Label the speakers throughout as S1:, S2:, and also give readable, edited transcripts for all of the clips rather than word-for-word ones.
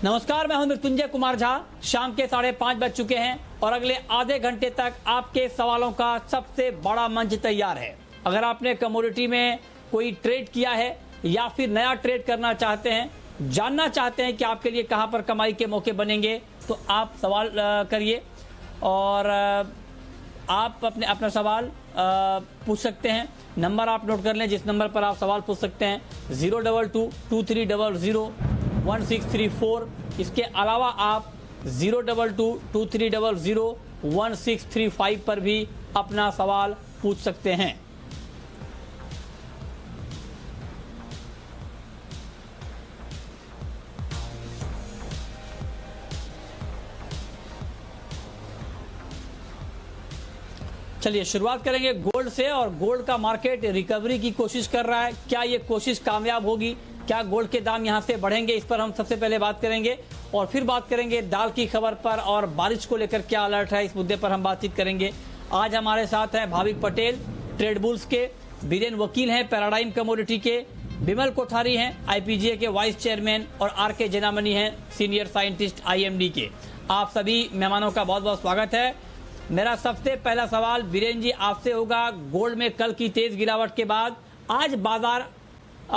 S1: नमस्कार, मैं हूं मृत्युंजय कुमार झा। शाम के 5:30 बज चुके हैं और अगले आधे घंटे तक आपके सवालों का सबसे बड़ा मंच तैयार है। अगर आपने कमोडिटी में कोई ट्रेड किया है या फिर नया ट्रेड करना चाहते हैं, जानना चाहते हैं कि आपके लिए कहां पर कमाई के मौके बनेंगे, तो आप सवाल करिए और आप अपना सवाल पूछ सकते हैं। नंबर आप नोट कर लें जिस नंबर पर आप सवाल पूछ सकते हैं, 022-2300-1634। इसके अलावा आप 022-2300-1635 पर भी अपना सवाल पूछ सकते हैं। चलिए शुरुआत करेंगे गोल्ड से। और गोल्ड का मार्केट रिकवरी की कोशिश कर रहा है। क्या ये कोशिश कामयाब होगी? क्या गोल्ड के दाम यहां से बढ़ेंगे? इस पर हम सबसे पहले बात करेंगे और फिर बात करेंगे दाल की खबर पर और बारिश को लेकर क्या अलर्ट है, इस मुद्दे पर हम बातचीत करेंगे। आज हमारे साथ हैं भाविक पटेल ट्रेड बुल्स के, बीरेन वकील हैं पैराडाइम कमोडिटी के, बिमल कोठारी हैं आईपीजीए के वाइस चेयरमैन और आर.के. जेनामनी हैं सीनियर साइंटिस्ट आईएमडी के। आप सभी मेहमानों का बहुत बहुत स्वागत है। मेरा सबसे पहला सवाल बीरेन जी आपसे होगा। गोल्ड में कल की तेज गिरावट के बाद आज बाजार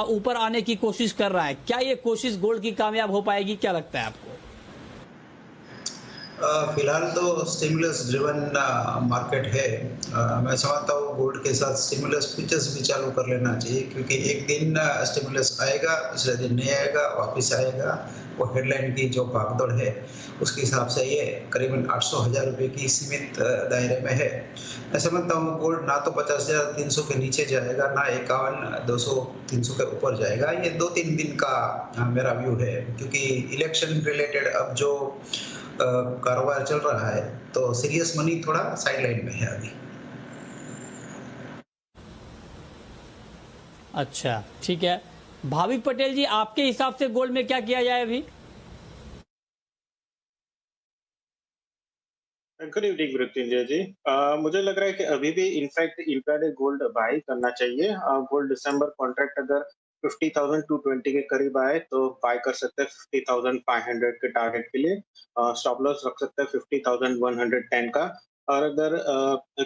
S1: ऊपर आने की कोशिश कर रहा है। क्या ये कोशिश गोल्ड की कामयाब हो पाएगी? क्या लगता है आपको?
S2: फिलहाल तो स्टिमुलस ड्रिवन मार्केट है। मैं समझता हूँ गोल्ड के साथ स्टिमुलस फ्यूचर्स भी चालू कर लेना चाहिए, क्योंकि एक दिन स्टिमुलस आएगा, दूसरे दिन नहीं आएगा, वापस आएगा। वो हेडलाइन की जो भागदौड़ है उसके हिसाब से ये करीबन 800,000 रुपये की सीमित दायरे में है। मैं समझता हूँ गोल्ड ना तो 50,300 के नीचे जाएगा, ना 51,200-300 के ऊपर जाएगा। ये 2-3 दिन का मेरा व्यू है, क्योंकि इलेक्शन रिलेटेड अब जो कारोबार चल रहा है तो सीरियस मनी थोड़ा साइडलाइन में है अभी।
S1: अच्छा, ठीक है। भाविक पटेल जी, आपके हिसाब से गोल्ड में क्या किया जाए अभी?
S3: गुड इवनिंग मृत्युंजय जी। मुझे लग रहा है कि अभी भी इनफैक्ट इंट्राडे गोल्ड बाय करना चाहिए। गोल्ड दिसंबर कॉन्ट्रैक्ट अगर 50,220 के करीब आए तो बाय कर सकते हैं 50,500 के टारगेट के लिए। स्टॉप लॉस रख सकते हैं 50,110 का। और अगर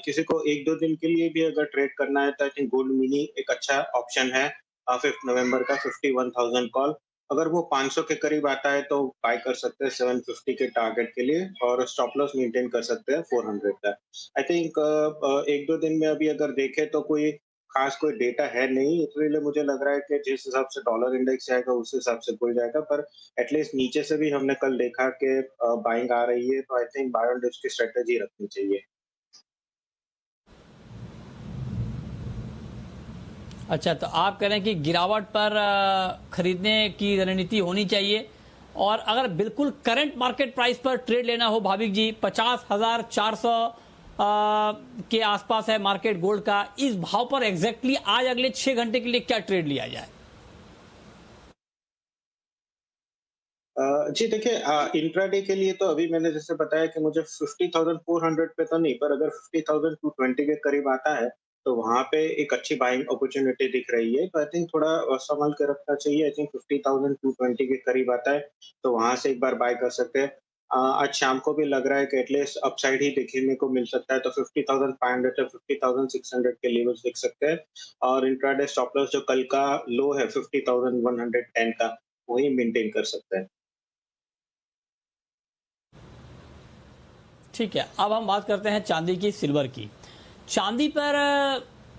S3: किसी को 1-2 दिन के लिए भी अगर ट्रेड करना है तो आई थिंक गोल्ड मिनी एक अच्छा ऑप्शन है। 5 नवंबर का 51,000 कॉल, अगर वो 500 के करीब आता है तो बाय कर सकते हैं 750 के टारगेट के लिए और स्टॉप लॉस मेंटेन कर सकते हैं 400 का। आई थिंक 1-2 दिन में अभी अगर देखें तो कोई खास कोई डेटा है नहीं, इसलिए मुझे लग रहा है कि जिस हिसाब से डॉलर इंडेक्स जाएगा उस हिसाब से खुल जाएगा। पर एटलीस्ट नीचे से भी हमने कल देखा कि बाइंग आ रही है, तो I think by on dips की स्ट्रेटेजी रखनी चाहिए।
S1: अच्छा, तो आप कह रहे हैं कि गिरावट पर खरीदने की रणनीति होनी चाहिए। और अगर बिल्कुल करंट मार्केट प्राइस पर ट्रेड लेना हो भाविक जी, 50,400 के आसपास है मार्केट गोल्ड का, इस भाव पर एग्जैक्टली आज अगले 6 घंटे के लिए क्या ट्रेड लिया जाए?
S3: जी देखिए, इंट्राडे के लिए तो अभी मैंने जैसे बताया कि मुझे 50,400 पे तो नहीं, पर अगर 50,220 के करीब आता है तो वहां पे एक अच्छी बाइंग अपॉर्चुनिटी दिख रही है। तो आई थिंक थोड़ा संभल के रखना चाहिए। आई थिंक 50,220 के करीब आता है तो वहां से एक बार बाय कर सकते हैं। आज शाम को भी लग रहा है कि एटलीस्ट अपसाइड ही देखने को मिल सकता है, तो 50,500 से 50,600 के लेवल्स दिख सकते हैं। और इंट्राडे स्टॉप लॉस जो कल का लो है 50,110 का, वही मेंटेन कर सकते हैं।
S1: ठीक है, अब हम बात करते हैं चांदी की, सिल्वर की। चांदी पर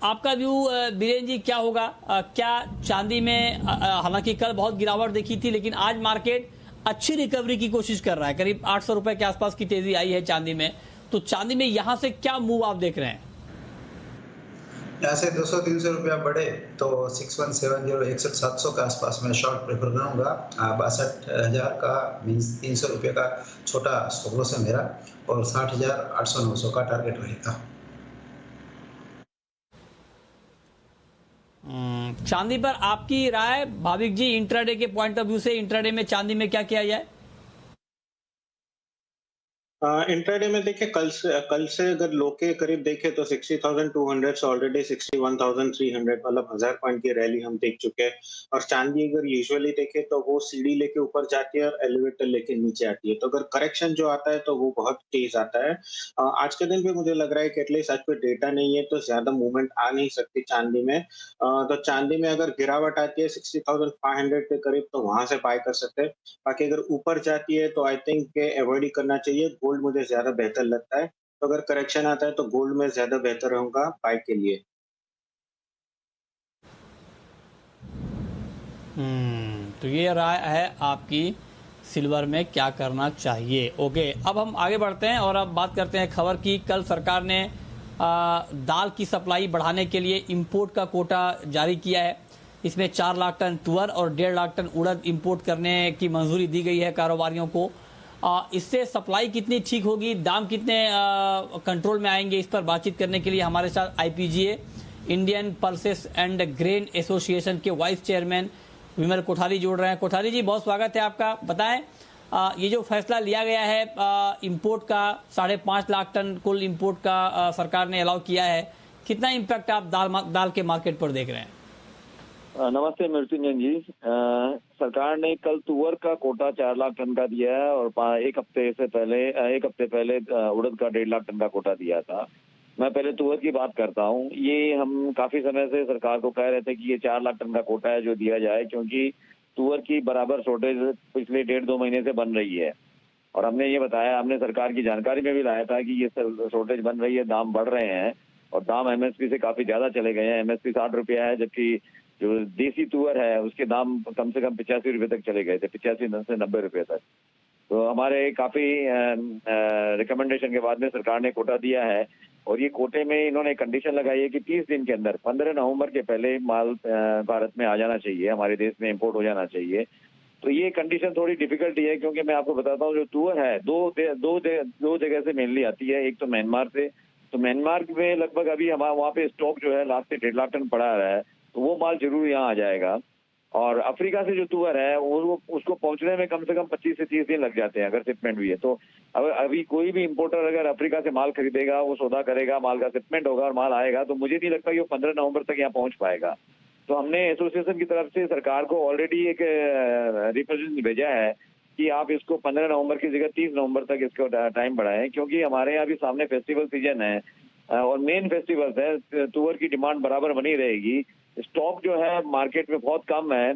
S1: आपका व्यू बीरेन जी क्या होगा? क्या चांदी में हालांकि कल बहुत गिरावट देखी थी, लेकिन आज मार्केट अच्छी रिकवरी की कोशिश कर रहा है। करीब 800 रुपए के आसपास की तेजी आई है चांदी में। तो चांदी में यहां से क्या मूव आप देख रहे हैं?
S2: यहाँ से 200-300 रुपया बढ़े तो 6170-61,700 के आसपास में शॉर्ट प्रेफर करूँगा। 62,000 का मीन्स 300 रुपये का छोटा स्टॉप लॉस है मेरा, और 60,800-900 का टारगेट रहेगा।
S1: चांदी पर आपकी राय भाविक जी, इंट्राडे के पॉइंट ऑफ व्यू से इंट्राडे में चांदी में क्या किया जाए?
S3: इंट्राडे में देखिए कल से अगर लो के करीब देखें तो 60,200 से ऑलरेडी 61,300 मतलब 1000 पॉइंट की रैली हम देख चुके हैं। और चांदी अगर यूजुअली देखें तो वो सीढ़ी लेके ऊपर जाती है और एलिवेटर लेके नीचे आती है, तो अगर करेक्शन जो आता है तो वो बहुत तेज आता है। आज के दिन भी मुझे लग रहा है कि एटलीस्ट आज कोई डेटा नहीं है तो ज्यादा मूवमेंट आ नहीं सकती चांदी में। तो चांदी में अगर गिरावट आती है 60,500 के करीब तो वहां से बाय कर सकते हैं। बाकी अगर ऊपर जाती है तो आई थिंक अवॉइड ही करना चाहिए। गोल्ड मुझे ज़्यादा बेहतर लगता है। तो अगर करेक्शन आता है तो गोल्ड में ज़्यादा बेहतर रहूँगा बाय के लिए।
S1: तो ये राय है आपकी सिल्वर में क्या करना चाहिए। ओके, अब हम आगे बढ़ते हैं और अब बात करते हैं खबर की। कल सरकार ने दाल की सप्लाई बढ़ाने के लिए इंपोर्ट का कोटा जारी किया है। इसमें 4 लाख टन तुअर और 1.5 लाख टन उड़द इंपोर्ट करने की मंजूरी दी गई है कारोबारियों को। इससे सप्लाई कितनी ठीक होगी, दाम कितने कंट्रोल में आएंगे, इस पर बातचीत करने के लिए हमारे साथ IPGA Indian pulses and grain association के वाइस चेयरमैन विमल कोठारी जोड़ रहे हैं। कोठारी जी, बहुत स्वागत है आपका। बताएं, ये जो फैसला लिया गया है इंपोर्ट का 5.5 लाख टन कुल इंपोर्ट का सरकार ने अलाउ किया है, कितना इम्पैक्ट आप दाल के मार्केट पर देख रहे हैं?
S4: नमस्ते मृत्युंजन जी। सरकार ने कल तुअर का कोटा 4 लाख टन का दिया है और एक हफ्ते पहले उड़द का 1.5 लाख टन का कोटा दिया था। मैं पहले तुअर की बात करता हूँ। ये हम काफी समय से सरकार को कह रहे थे कि ये 4 लाख टन का कोटा है जो दिया जाए, क्योंकि तुअर की बराबर शॉर्टेज पिछले 1.5-2 महीने से बन रही है। और हमने ये बताया, हमने सरकार की जानकारी में भी लाया था कि ये शॉर्टेज बन रही है, दाम बढ़ रहे हैं और दाम MSP से काफी ज्यादा चले गए हैं। MSP 60 रुपया है, जबकि जो देसी तुअर है उसके दाम कम से कम 85 रुपये तक चले गए थे, 85 से 90 रुपये तक। तो हमारे काफी रिकमेंडेशन के बाद में सरकार ने कोटा दिया है और ये कोटे में इन्होंने कंडीशन लगाई है कि 30 दिन के अंदर 15 नवंबर के पहले माल भारत में आ जाना चाहिए, हमारे देश में इंपोर्ट हो जाना चाहिए। तो ये कंडीशन थोड़ी डिफिकल्टी है, क्योंकि मैं आपको बताता हूँ जो तुअर है दो जगह से मेनली आती है। एक तो म्यांमार से, तो म्यांमार में लगभग अभी हमारा वहाँ पे स्टॉक जो है लास्ट से 1.5 लाख टन पड़ा है, तो वो माल जरूर यहाँ आ जाएगा। और अफ्रीका से जो तुअर है वो उसको पहुंचने में कम से कम 25 से 30 दिन लग जाते हैं अगर शिपमेंट भी है। तो अभी कोई भी इंपोर्टर अगर अफ्रीका से माल खरीदेगा, वो सौदा करेगा, माल का शिपमेंट होगा और माल आएगा, तो मुझे नहीं लगता कि वो 15 नवंबर तक यहाँ पहुंच पाएगा। तो हमने एसोसिएशन की तरफ से सरकार को ऑलरेडी एक रिप्रेजेंटेशन भेजा है कि आप इसको 15 नवंबर की जगह 30 नवंबर तक इसको टाइम बढ़ाएं, क्योंकि हमारे यहाँ भी सामने फेस्टिवल सीजन है और मेन फेस्टिवल्स है। तुअर की डिमांड बराबर बनी रहेगी। स्टॉक जो है मार्केट में बहुत कम है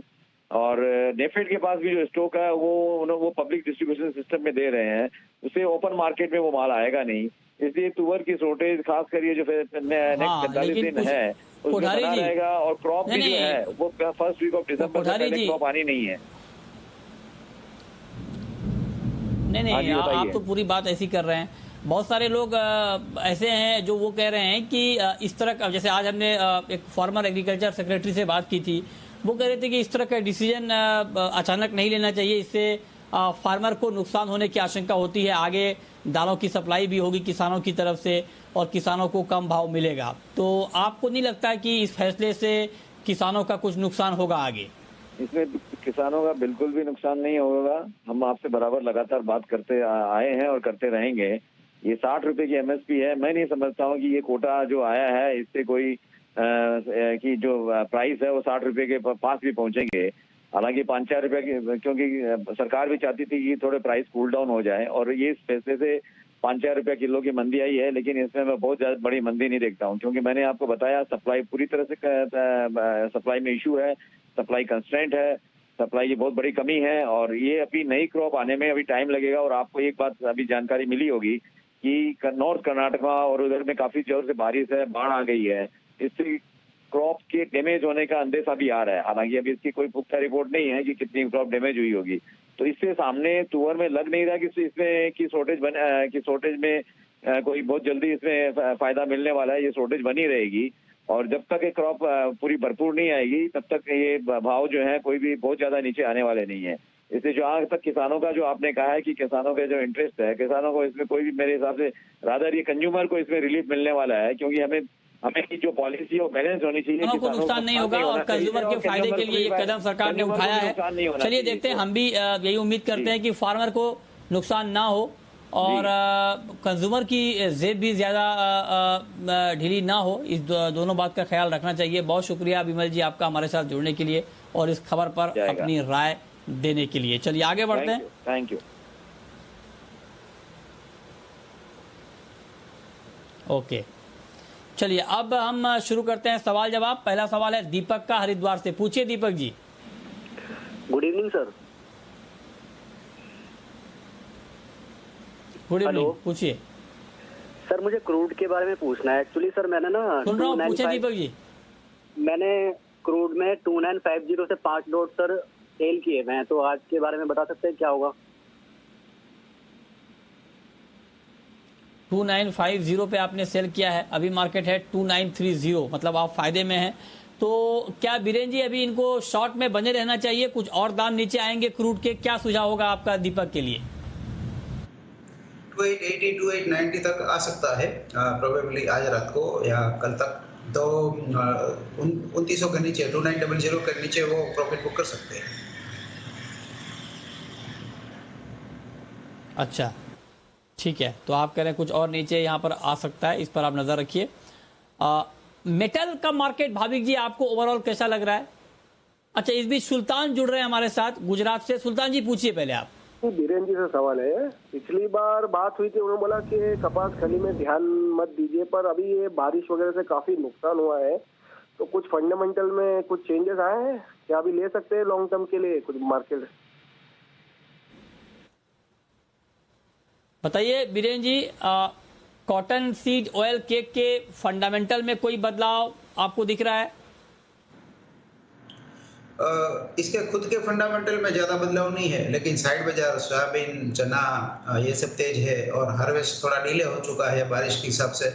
S4: और नेफेड के पास भी जो स्टॉक है वो पब्लिक डिस्ट्रीब्यूशन सिस्टम में दे रहे हैं, उससे ओपन मार्केट में वो माल आएगा नहीं। इसलिए तुअर की शॉर्टेज खास कर ये जो नेक्स्ट 45 दिन है उसमें बना रहेगा। और क्रॉप भी जो है वो फर्स्ट वीक ऑफ दिसंबर से पहले क्रॉप आनी नहीं है।
S1: नहीं, आप तो पूरी बात ऐसी कर रहे हैं। बहुत सारे लोग ऐसे हैं जो वो कह रहे हैं कि इस तरह का, जैसे आज हमने एक फॉर्मर एग्रीकल्चर सेक्रेटरी से बात की थी, वो कह रहे थे कि इस तरह का डिसीजन अचानक नहीं लेना चाहिए, इससे फार्मर को नुकसान होने की आशंका होती है। आगे दालों की सप्लाई भी होगी किसानों की तरफ से और किसानों को कम भाव मिलेगा। तो आपको नहीं लगता कि इस फैसले से किसानों का कुछ नुकसान होगा आगे?
S4: इसमें किसानों का बिल्कुल भी नुकसान नहीं होगा। हम आपसे बराबर लगातार बात करते आए हैं और करते रहेंगे। ये 60 रुपए की MSP है। मैं नहीं समझता हूँ कि ये कोटा जो आया है इससे कोई कि जो प्राइस है वो 60 रुपए के पास भी पहुंचेंगे। हालांकि 5-4 रुपए की, क्योंकि सरकार भी चाहती थी कि थोड़े प्राइस कूल डाउन हो जाए और ये इस फैसले से 5-4 रुपया किलो की मंदी आई है, लेकिन इसमें मैं बहुत ज्यादा बड़ी मंदी नहीं देखता हूँ, क्योंकि मैंने आपको बताया सप्लाई पूरी तरह से सप्लाई में इशू है, सप्लाई कंस्ट्रेंट है, सप्लाई की बहुत बड़ी कमी है और ये अभी नई क्रॉप आने में अभी टाइम लगेगा। और आपको एक बात अभी जानकारी मिली होगी कि नॉर्थ कर्नाटका और उधर में काफी जोर से बारिश है, बाढ़ आ गई है, इससे क्रॉप के डैमेज होने का अंदेशा भी आ रहा है। हालांकि अभी इसकी कोई पुख्ता रिपोर्ट नहीं है कि कितनी क्रॉप डैमेज हुई होगी। तो इससे सामने तुअर में लग नहीं रहा कि इसमें की शॉर्टेज में कोई बहुत जल्दी इसमें फायदा मिलने वाला है। ये शॉर्टेज बनी रहेगी और जब तक ये क्रॉप पूरी भरपूर नहीं आएगी तब तक ये भाव जो है कोई भी बहुत ज्यादा नीचे आने वाले नहीं है। इसलिए जो आज तक किसानों का जो आपने कहा है कि किसानों का जो इंटरेस्ट है, किसानों को इसमें कोई भी, मेरे हिसाब से रादर ये कंज्यूमर को इसमें रिलीफ मिलने वाला है, क्योंकि हमें की जो पॉलिसी है वो बैलेंस होनी चाहिए।
S1: किसानों को नुकसान नहीं होगा और कंज्यूमर के फायदे के लिए ये कदम सरकार ने उठाया है। चलिए देखते हैं, हम भी यही उम्मीद करते हैं कि फार्मर को नुकसान ना हो और कंज्यूमर की जेब भी ज़्यादा ढीली ना हो, इस दोनों बात का ख्याल रखना चाहिए। बहुत शुक्रिया विमल जी आपका हमारे साथ जुड़ने के लिए और इस खबर पर
S4: जाएगा।
S1: अपनी राय देने के लिए। चलिए आगे बढ़ते हैं।
S4: Thank you.
S1: ओके, चलिए अब हम शुरू करते हैं सवाल जवाब। पहला सवाल है दीपक का, हरिद्वार से। पूछिए Deepak ji.
S5: Good evening sir.
S1: Good evening,
S5: hello.
S1: पूछिए।
S5: सर मुझे क्रूड के बारे में पूछना है। एक्चुअली सर मैंने ना
S1: सुन रहा हूँ, पूछे
S5: 295
S1: दीपक जी।
S5: मैंने क्रूड में 2950 से 5 लॉट सर सेल किए हुए हैं, तो आज के बारे में बता सकते हैं क्या होगा?
S1: 2950 पे आपने सेल किया है, अभी मार्केट है 2930, मतलब आप फायदे में हैं। तो क्या बीरेन जी अभी इनको शॉर्ट में बने रहना चाहिए, कुछ और दाम नीचे आएंगे क्रूड के? क्या सुझाव होगा आपका दीपक के लिए?
S2: 2880 2890 तक आ सकता है प्रोबेबली आज रात को या कल तक। तो 2900 के नीचे 2900 के नीचे वो प्रॉफिट बुक कर सकते हैं।
S1: अच्छा ठीक है, तो आप कह रहे हैं कुछ और नीचे यहाँ पर आ सकता है, इस पर आप नजर रखिए। मेटल का मार्केट भाविक जी आपको ओवरऑल कैसा लग रहा है? अच्छा, इस बीच सुल्तान जुड़ रहे हैं हमारे साथ गुजरात से। सुल्तान जी पूछिए पहले आप।
S6: बीरेन जी से सवाल है। पिछली बार बात हुई थी, उन्होंने बोला कि कपास खली में ध्यान मत दीजिए, पर अभी ये बारिश वगैरह से काफी नुकसान हुआ है, तो कुछ फंडामेंटल में कुछ चेंजेस आए हैं क्या? अभी ले सकते हैं लॉन्ग टर्म के लिए कुछ मार्केट?
S1: बताइए बीरेन जी, कॉटन सीड ऑयल केक के फंडामेंटल में कोई बदलाव आपको दिख रहा है?
S2: इसके खुद के फंडामेंटल में ज्यादा बदलाव नहीं है, लेकिन साइड बाजार सोयाबीन, चना ये सब तेज है और हार्वेस्ट थोड़ा डिले हो चुका है बारिश के हिसाब से।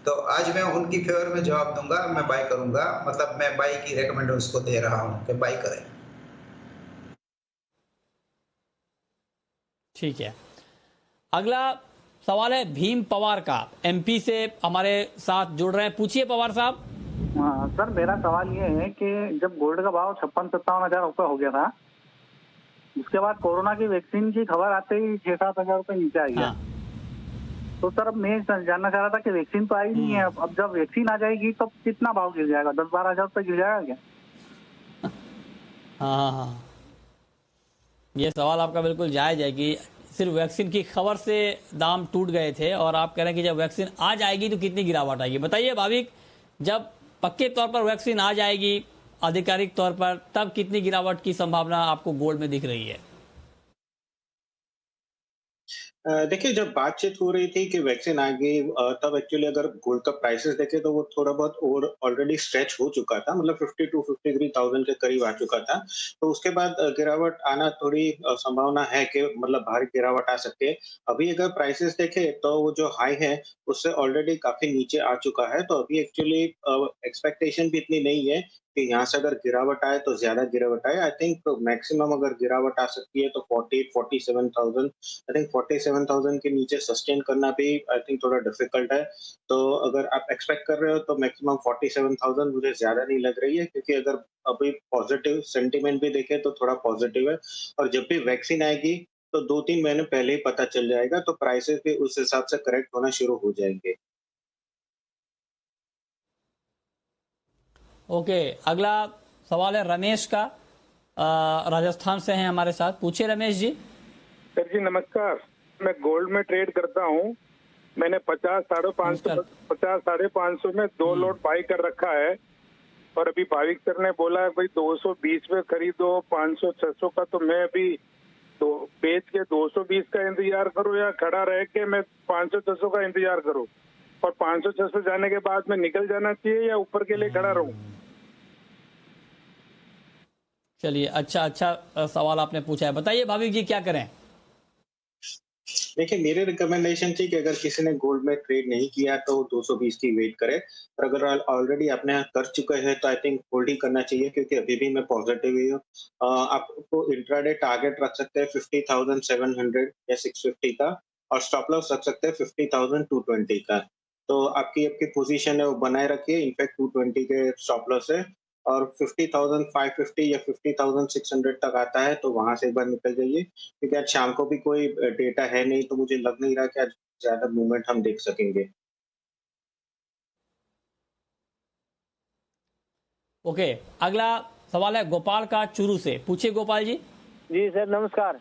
S2: तो आज मैं उनकी फेवर में जवाब दूंगा, मैं बाय करूंगा। मतलब मैं बाय की रेकमेंड उसको दे रहा हूं कि बाय करें।
S1: ठीक है, अगला सवाल है भीम पवार का, एमपी से हमारे साथ जुड़ रहे हैं। पूछिए पवार साहब।
S7: हाँ सर, मेरा सवाल ये है कि जब गोल्ड का भाव 56-57 हजार रुपये हो गया था, उसके बाद कोरोना की वैक्सीन की खबर आते ही 6-7 हजार रुपये नीचे आ गया।
S1: हाँ।
S7: तो सर अब मैं जानना चाह रहा था कि वैक्सीन तो आई नहीं है, अब जब वैक्सीन आ जाएगी तो कितना भाव गिर जाएगा? 10-12 हजार रुपये गिर जाएगा क्या?
S1: हाँ, ये सवाल आपका बिल्कुल जायज है कि सिर्फ वैक्सीन की खबर से दाम टूट गए थे और आप कह रहे हैं कि जब वैक्सीन आ जाएगी तो कितनी गिरावट आएगी। बताइए भाविक, जब पक्के तौर पर वैक्सीन आ जाएगी आधिकारिक तौर पर, तब कितनी गिरावट की संभावना आपको गोल्ड में दिख रही है?
S3: देखिए, जब बातचीत हो रही थी कि वैक्सीन आ गई, तब एक्चुअली अगर गोल्ड का प्राइसेस देखें तो वो थोड़ा बहुत और ऑलरेडी स्ट्रेच हो चुका था, मतलब 52-53,000 के करीब आ चुका था। तो उसके बाद गिरावट आना थोड़ी संभावना है कि मतलब भारी गिरावट आ सकती है। अभी अगर प्राइसेस देखें तो वो जो हाई है उससे ऑलरेडी काफी नीचे आ चुका है। तो अभी एक्चुअली एक्सपेक्टेशन भी इतनी नहीं है कि यहाँ से अगर गिरावट आए तो ज्यादा गिरावट आए। आई थिंक मैक्सिमम अगर गिरावट आ सकती है तो 47,000। आई थिंक 47,000 के नीचे सस्टेन करना भी आई थिंक थोड़ा डिफिकल्ट है। तो अगर आप एक्सपेक्ट कर रहे हो तो मैक्सिमम 47,000 मुझे ज्यादा नहीं लग रही है, क्योंकि अगर अभी पॉजिटिव सेंटीमेंट भी देखें तो थोड़ा पॉजिटिव है। और जब भी वैक्सीन आएगी तो 2-3 महीने पहले ही पता चल जाएगा, तो प्राइसेस भी उस हिसाब से करेक्ट होना शुरू हो जाएंगे।
S1: ओके, अगला सवाल है रमेश का, राजस्थान से हैं हमारे साथ। पूछिए रमेश जी।
S6: सर जी नमस्कार। मैं गोल्ड में ट्रेड करता हूँ। मैंने 50-550 में 2 लॉट बाई कर रखा है, और अभी भाविक सर ने बोला है भाई 220 में खरीदो 500-600 का, तो मैं अभी तो बेच के 220 का इंतजार करूँ या खड़ा रह के मैं 500-600 का इंतजार करूँ? और 500-600 जाने के बाद में निकल जाना चाहिए या ऊपर के लिए खड़ा रहूं?
S1: चलिए, अच्छा सवाल आपने पूछा है। बताइए भाविक जी क्या करें?
S3: देखिए, मेरी रिकमेंडेशन थी कि अगर किसी ने गोल्ड में ट्रेड नहीं किया तो 220 की वेट करे, और अगर ऑलरेडी आपने कर चुके हैं तो आई थिंक होल्ड ही करना चाहिए, क्योंकि अभी भी मैं पॉजिटिव ही हूँ। आपको इंट्राडे टारगेट रख सकते हैं 50,700 या 650 का, और स्टॉप लॉस रख सकते हैं 50,220 का। तो आपकी पोजीशन है वो बनाए रखिए। इनफैक्ट 220 के स्टॉप लॉस है, और 50,550 या 50,600 तक आता है तो वहां से एक बार निकल जाइए, क्योंकि आज शाम को भी कोई डेटा है नहीं, तो मुझे लग नहीं रहा कि आज ज्यादा मूवमेंट हम देख सकेंगे।
S1: ओके, अगला सवाल है गोपाल का चूरू से। पूछिए गोपाल जी।
S8: जी सर नमस्कार।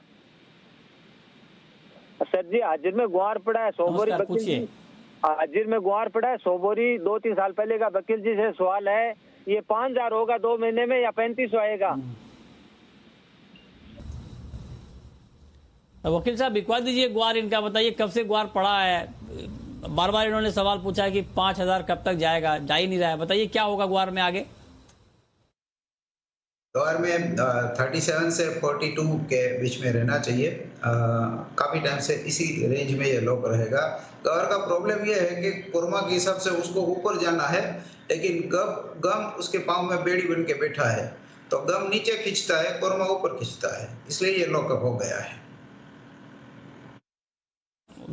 S8: सर जी हाजिर में गुआर पड़ा है 100 बोरी।
S1: नमस्कार,
S8: वकील
S1: पूछिए।
S8: जी हाजिर में गुआर पड़ा है 100 बोरी 2-3 साल पहले का। वकील जी से सवाल है, ये 5,000 होगा 2 महीने में या 3500 आएगा?
S1: वकील साहब बिकवा दीजिए ग्वार इनका, बताइए कब से ग्वार पड़ा है। बार बार इन्होंने सवाल पूछा है कि 5,000 कब तक जाएगा, जा ही नहीं रहा है। बताइए क्या होगा ग्वार में आगे।
S2: ग्वार में 37 से 42 के बीच में रहना चाहिए। काफी टाइम से इसी रेंज में ये लोग रहेगा। ग्वार का प्रॉब्लम ये है कि कोरमा के हिसाब से उसको ऊपर जाना है, लेकिन गम उसके पाँव में बेड़ी बन के बैठा है, तो गम नीचे खींचता है, कोरमा ऊपर खींचता है, इसलिए ये लॉकअप हो गया है।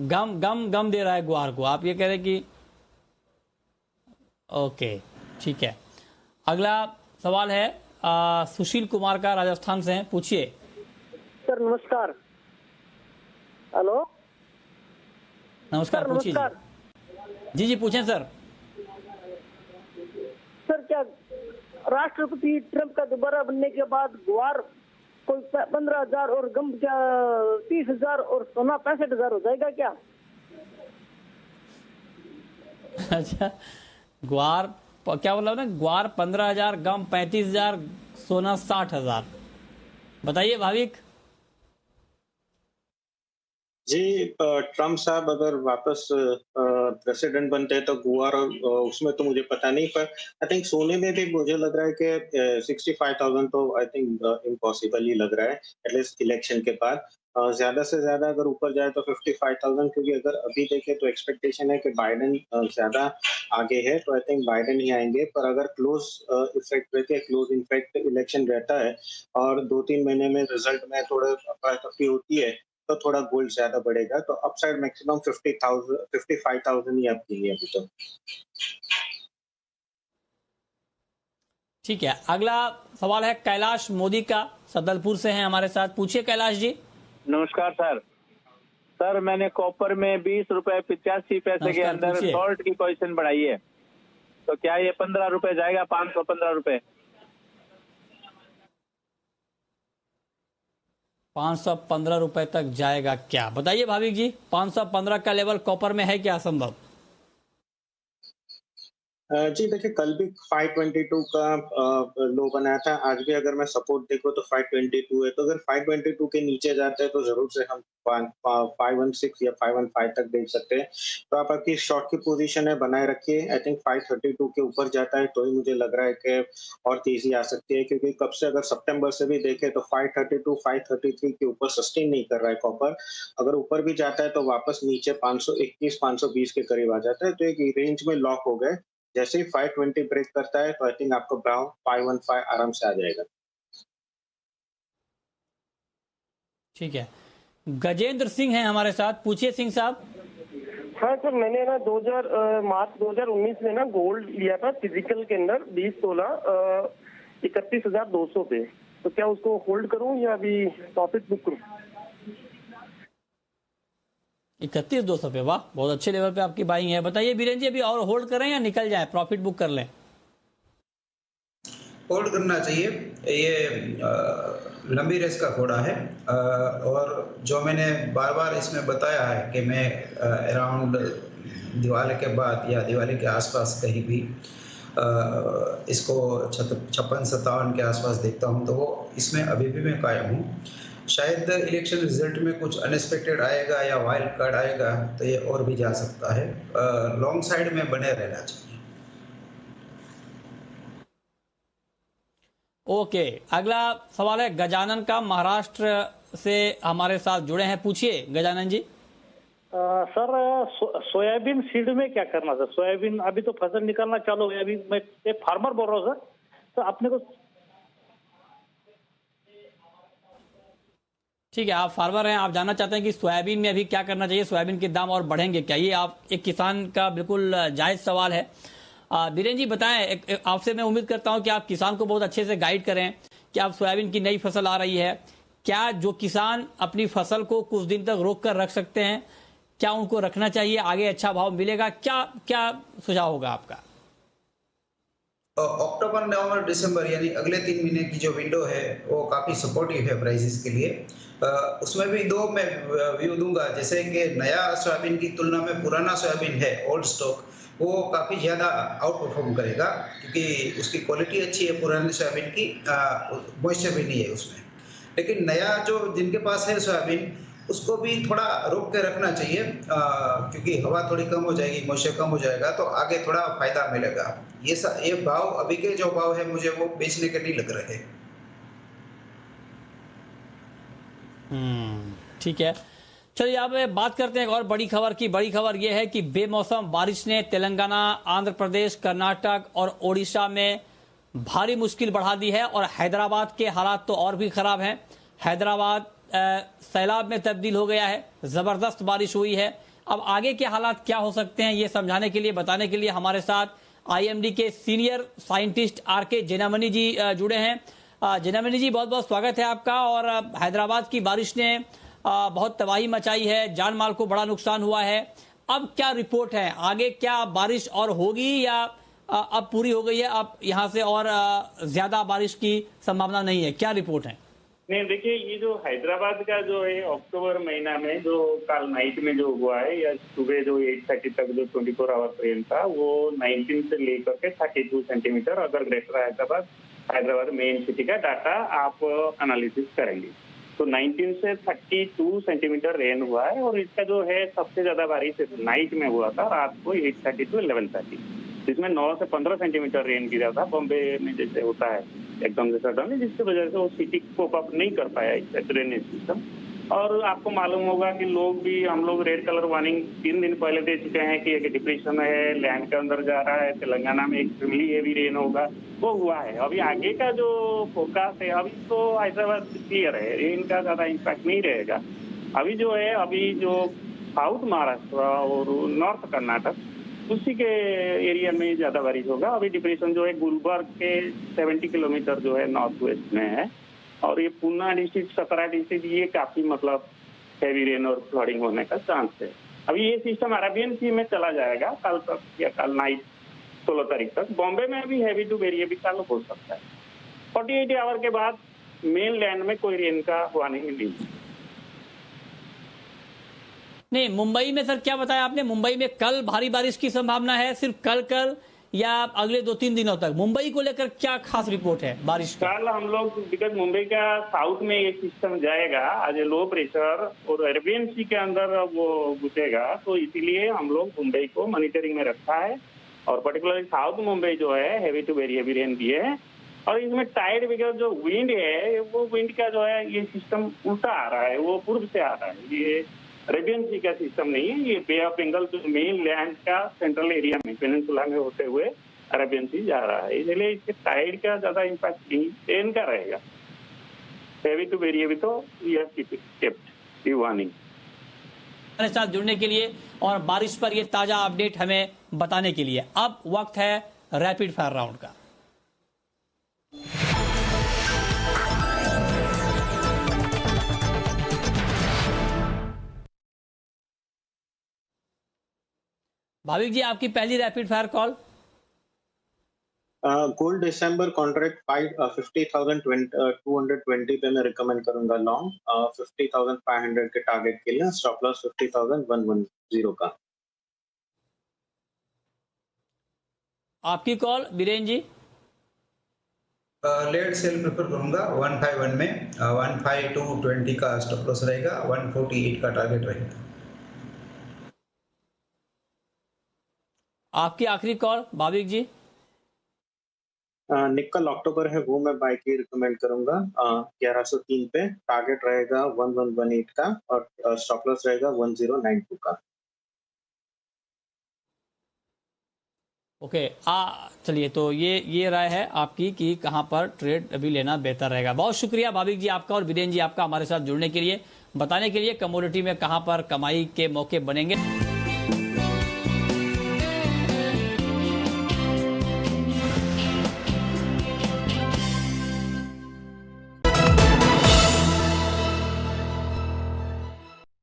S1: गम गम गम दे रहा है ग्वार को, आप ये कह रहे हैं कि ओके ठीक है। अगला सवाल है सुशील कुमार का, राजस्थान से हैं। पूछिए
S5: सर नमस्कार। हेलो
S1: नमस्कार, पूछिए जी। जी पूछें सर।
S5: सर क्या राष्ट्रपति ट्रंप का दोबारा बनने के बाद ग्वार कोई 15,000 और गम क्या 30,000 और सोना 65,000 हो जाएगा क्या?
S1: अच्छा, ग्वार क्या बोला ना, ग्वार 15,000, गम 35,000, सोना 60,000। बताइए भाविक
S3: जी, ट्रम्प साहब अगर वापस प्रेसिडेंट बनते हैं तो गुआर उसमें तो मुझे पता नहीं, पर आई थिंक सोने में भी मुझे लग रहा है कि 65,000 तो आई थिंक इम्पॉसिबल ही लग रहा है, एटलीस्ट इलेक्शन के बाद। ज्यादा से ज्यादा अगर ऊपर जाए तो 55,000, क्योंकि अगर अभी देखें तो एक्सपेक्टेशन है कि बाइडेन ज्यादा आगे है, तो आई थिंक बाइडेन ही आएंगे। पर अगर क्लोज इफेक्ट रहते हैं, क्लोज इफेक्ट इलेक्शन रहता है और 2-3 महीने में रिजल्ट में थोड़ा अफरा-तफरी होती है, तो थोड़ा गोल्ड ज्यादा बढ़ेगा। तो अपसाइड मैक्सिमम 55,000 ही आपकी है अभी तो।
S1: ठीक है। अगला सवाल है कैलाश मोदी का, सदलपुर से हैं हमारे साथ। पूछिए कैलाश जी।
S8: नमस्कार सर। सर मैंने कॉपर में 20 रुपए 85 पैसे के अंदर शॉर्ट की पोजीशन बढ़ाई है, तो क्या ये 15 रुपए जाएगा? 515 रुपए।
S1: 515 रुपए तक जाएगा क्या? बताइए भाविक जी, 515 का लेवल कॉपर में है क्या संभव?
S3: जी देखिए, कल भी 522 का लो बनाया था, आज भी अगर मैं सपोर्ट देखूं तो 522 है। तो अगर 522 के नीचे जाते हैं तो जरूर से हम 516 या 515 तक देख सकते हैं। तो आप आपकी शॉर्ट की पोजीशन है बनाए रखिए। आई थिंक 532 के ऊपर जाता है तो ही मुझे लग रहा है कि और तेजी आ सकती है, क्योंकि कब से अगर सितंबर से भी देखें तो 532 533 के ऊपर सस्टेन नहीं कर रहा है कॉपर। अगर ऊपर भी जाता है तो वापस नीचे 521 520 के करीब आ जाता है, तो एक रेंज में लॉक हो गए। जैसे ही 520 ब्रेक करता है तो आई थिंक आपको ब्राउन 515 आराम से आ जाएगा।
S1: ठीक है। गजेंद्र सिंह हैं हमारे साथ। पूछिए सिंह साहब।
S9: हाँ सर, मैंने ना मार्च 2019 में ना गोल्ड लिया था फिजिकल के अंदर 20 तोला 31,200 पे। तो क्या उसको होल्ड करूं या अभी प्रॉफिट बुक करूं?
S1: 31,200 पे, वाह बहुत अच्छे लेवल पे आपकी बाइंग है। बताइए बीरेन जी, अभी और होल्ड करें या निकल जाए, प्रॉफिट बुक कर लें?
S2: होल्ड करना चाहिए। ये लंबी रेस का घोड़ा है, और जो मैंने बार बार इसमें बताया है कि मैं अराउंड दिवाली के बाद या दिवाली के आसपास कहीं भी इसको 56-57 के आसपास देखता हूं, तो वो इसमें अभी भी मैं कायम हूं। शायद इलेक्शन रिजल्ट में कुछ अनएक्सपेक्टेड आएगा या वाइल्ड कार्ड आएगा तो ये और भी जा सकता है। लॉन्ग साइड में बने रहना चाहिए।
S1: ओके, अगला सवाल है गजानन का, महाराष्ट्र से हमारे साथ जुड़े हैं। पूछिए Gajanan ji.
S7: Sir soybean seed में क्या करना सर? सोयाबीन अभी तो फसल निकालना चालू है। अभी मैं एक फार्मर बोल रहा हूँ सर, तो आपने को
S1: ठीक है, आप फार्मर हैं, आप जानना चाहते हैं कि सोयाबीन में अभी क्या करना चाहिए, सोयाबीन के दाम और बढ़ेंगे क्या? ये आप एक किसान का बिल्कुल जायज सवाल है। बीरेन जी बताएं, आपसे मैं उम्मीद करता हूं कि आप किसान को बहुत अच्छे से गाइड करें कि अब सोयाबीन की नई फसल आ रही है, क्या जो किसान अपनी फसल को कुछ दिन तक रोक कर रख सकते हैं, क्या उनको रखना चाहिए, आगे अच्छा भाव मिलेगा, क्या क्या सुझाव होगा आपका?
S2: अक्टूबर, नवंबर, दिसंबर यानी अगले 3 महीने की जो विंडो है वो काफी सपोर्टिव है प्राइसेस के लिए। उसमें भी दो मैं व्यू दूंगा, जैसे कि नया सोयाबीन की तुलना में पुराना सोयाबीन है ओल्ड स्टॉक, वो काफी ज्यादा आउट परफॉर्म करेगा क्योंकि उसकी क्वालिटी अच्छी है पुराने सोयाबीन की, मॉइस्चर भी नहीं है उसमें। लेकिन नया जो जिनके पास है सोयाबीन उसको भी थोड़ा रोक के रखना चाहिए, क्योंकि हवा थोड़ी कम हो जाएगी, मॉइस्चर कम हो जाएगा तो आगे थोड़ा फायदा मिलेगा। ये भाव अभी के जो भाव है मुझे वो बेचने के नहीं लग रहे।
S1: ठीक है, चलिए अब बात करते हैं एक और बड़ी खबर की। बड़ी खबर यह है कि बेमौसम बारिश ने तेलंगाना, आंध्र प्रदेश, कर्नाटक और ओडिशा में भारी मुश्किल बढ़ा दी है और हैदराबाद के हालात तो और भी खराब हैं। हैदराबाद सैलाब में तब्दील हो गया है, जबरदस्त बारिश हुई है। अब आगे के हालात क्या हो सकते हैं ये समझाने के लिए, बताने के लिए हमारे साथ आईएमडी के सीनियर साइंटिस्ट आरके जेनामनी जी जुड़े हैं। जेनामनी जी, बहुत बहुत स्वागत है आपका। और हैदराबाद की बारिश ने बहुत तबाही मचाई है, जान माल को बड़ा नुकसान हुआ है। अब क्या रिपोर्ट है, आगे क्या बारिश और होगी या अब पूरी हो गई है, अब यहाँ से और ज्यादा बारिश की संभावना नहीं है, क्या रिपोर्ट है?
S10: नहीं, देखिए ये जो हैदराबाद का जो है अक्टूबर महीना में जो कल नाइट में जो हुआ है या सुबह जो 8:30 तक जो 24 आवर रेन था वो 19 से लेकर के 32 सेंटीमीटर, अगर ग्रेटर हैदराबाद मेन सिटी का डाटा आप एनालिसिस करेंगे तो 19 से 32 सेंटीमीटर रेन हुआ है। और इसका जो है सबसे ज्यादा बारिश नाइट में हुआ था, रात को 8:30 to 11:30, जिसमें 9 से 15 सेंटीमीटर रेन गिरा था। बॉम्बे में जैसे होता है एकदम से सडनली, जिसकी वजह से वो सिटी कोप अप नहीं कर पाया इसका ड्रेनेज सिस्टम। और आपको मालूम होगा कि हम लोग रेड कलर वार्निंग 3 दिन पहले दे चुके हैं कि एक डिप्रेशन है, लैंड के अंदर जा रहा है, तेलंगाना में एक्सट्रीमली हेवी रेन होगा, वो हुआ है। अभी आगे का जो फोरकास्ट है, अभी तो हैदराबाद क्लियर है, रेन का ज्यादा इम्पैक्ट नहीं रहेगा। अभी जो साउथ महाराष्ट्र और नॉर्थ कर्नाटक उसी के एरिया में ज्यादा बारिश होगा। अभी डिप्रेशन जो है गुलबर्ग के 70 किलोमीटर जो है नॉर्थ वेस्ट में है, और ये पूना डिस्ट्रिक्ट, 17 डिस्ट्रिक्ट, ये काफी मतलब हैवी रेन और फ्लडिंग होने का चांस है। अभी ये सिस्टम अरेबियन सी में चला जाएगा कल तक या कल नाइट 16 तारीख तक। बॉम्बे में भी हैवी टू वेरी हैवी कल हो सकता है। 48 आवर के बाद मेन लैंड में कोई रेन का वार्निंग
S1: नहीं। मुंबई में सर क्या बताया आपने, मुंबई में कल भारी बारिश की संभावना है, सिर्फ कल या अगले 2-3 दिनों तक? मुंबई को लेकर क्या खास रिपोर्ट है बारिश का?
S10: कल हम लोग, बिकॉज मुंबई का साउथ में ये सिस्टम जाएगा आज लो प्रेशर और अरेबियन सी के अंदर वो घुसेगा, तो इसीलिए हम लोग मुंबई को मॉनिटरिंग में रखा है। और पर्टिकुलरली साउथ मुंबई जो है heavy to very heavy rain दिए है। और इसमें टाइड बिकॉज जो विंड है, वो विंड का जो है ये सिस्टम उल्टा आ रहा है, वो पूर्व से आ रहा है। ये अरेबियन सी का सिस्टम नहीं है, ये बे ऑफ बंगाल जो मेन लैंड का सेंट्रल एरिया में पेनिनसुला में होते हुए अरेबियन सी जा रहा है, इसलिए इसके टाइड का ज्यादा इम्पैक्ट नहीं रेन का रहेगा। हैवी टू वेरी हैवी तो वी हैव केप्ट वार्निंग।
S1: हमारे साथ जुड़ने के लिए और बारिश पर ये ताजा अपडेट हमें बताने के लिए अब वक्त है रैपिड फायर राउंड का। भाविक जी, आपकी पहली रैपिड फायर कॉल।
S3: गोल्ड दिसंबर कॉन्ट्रैक्ट 50,220 पे मैं रिकमेंड करूंगा लॉन्ग, 50,500 के टारगेट के लिए स्टॉप लॉस 50,110 का।
S1: आपकी कॉल बीरेन जी।
S2: लेट सेल प्रेफर करूंगा 151 में, 15220 का स्टॉप लॉस रहेगा, 148 का टारगेट रहेगा।
S1: आपकी आखिरी कॉल भाविक जी।
S3: निकल अक्टूबर है वो मैं बाय की रिकमेंड करूंगा 1103 पे, टारगेट रहेगा 1118 का और स्टॉप लॉस रहेगा 1092 का।
S1: ओके, चलिए तो ये राय है आपकी कि कहां पर ट्रेड अभी लेना बेहतर रहेगा। बहुत शुक्रिया भाविक जी आपका और बीरेन जी आपका हमारे साथ जुड़ने के लिए, बताने के लिए कमोडिटी में कहां पर कमाई के मौके बनेंगे।